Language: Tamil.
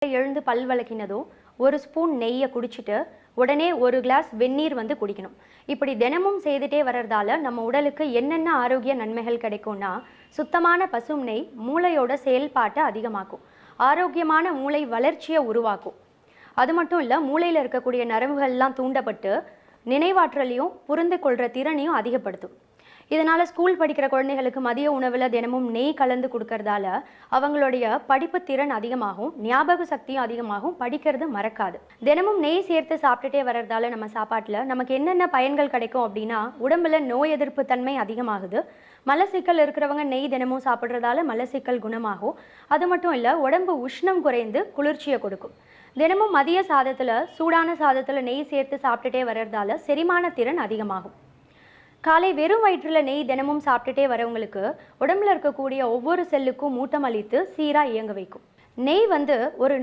எழுந்து பல் விளக்கினதும் ஒரு ஸ்பூன் நெய்யை குடிச்சிட்டு உடனே ஒரு கிளாஸ் வெந்நீர் குடிக்கணும். இப்படி தினமும் செய்துட்டே வர்றதால நம்ம உடலுக்கு என்னென்ன ஆரோக்கிய நன்மைகள் கிடைக்கும்னா, சுத்தமான பசும் நெய் மூளையோட செயல்பாட்டை அதிகமாக்கும், ஆரோக்கியமான மூளை வளர்ச்சியை உருவாக்கும். அது மட்டும் இல்லை, மூளையில் இருக்கக்கூடிய நரம்புகள்லாம் தூண்டப்பட்டு நினைவாற்றலையும் புரிந்து கொள்கிற திறனையும் அதிகப்படுத்தும். இதனால் ஸ்கூல் படிக்கிற குழந்தைகளுக்கு மதிய உணவில் தினமும் நெய் கலந்து கொடுக்கறதால அவங்களுடைய படிப்பு திறன் அதிகமாகும், ஞாபக சக்தியும் அதிகமாகும், படிக்கிறது மறக்காது. தினமும் நெய் சேர்த்து சாப்பிட்டுட்டே வர்றதால நம்ம சாப்பாட்டில் நமக்கு என்னென்ன பயன்கள் கிடைக்கும் அப்படின்னா, உடம்புல நோய் எதிர்ப்பு தன்மை அதிகமாகுது. மலச்சிக்கல் இருக்கிறவங்க நெய் தினமும் சாப்பிட்றதால மலச்சிக்கல் குணமாகும். அது மட்டும் இல்லை, உடம்பு உஷ்ணம் குறைந்து குளிர்ச்சியை கொடுக்கும். தினமும் மதிய சாதத்தில் சூடான சாதத்தில் நெய் சேர்த்து சாப்பிட்டுட்டே வர்றதால செரிமான திறன் அதிகமாகும். காலை வெறும் வயிற்றில் நெய் தினமும் சாப்பிட்டுட்டே வரவங்களுக்கு உடம்புல இருக்கக்கூடிய ஒவ்வொரு செல்லுக்கும் ஊட்டம் அளித்து சீராக இயங்க வைக்கும். நெய் ஒரு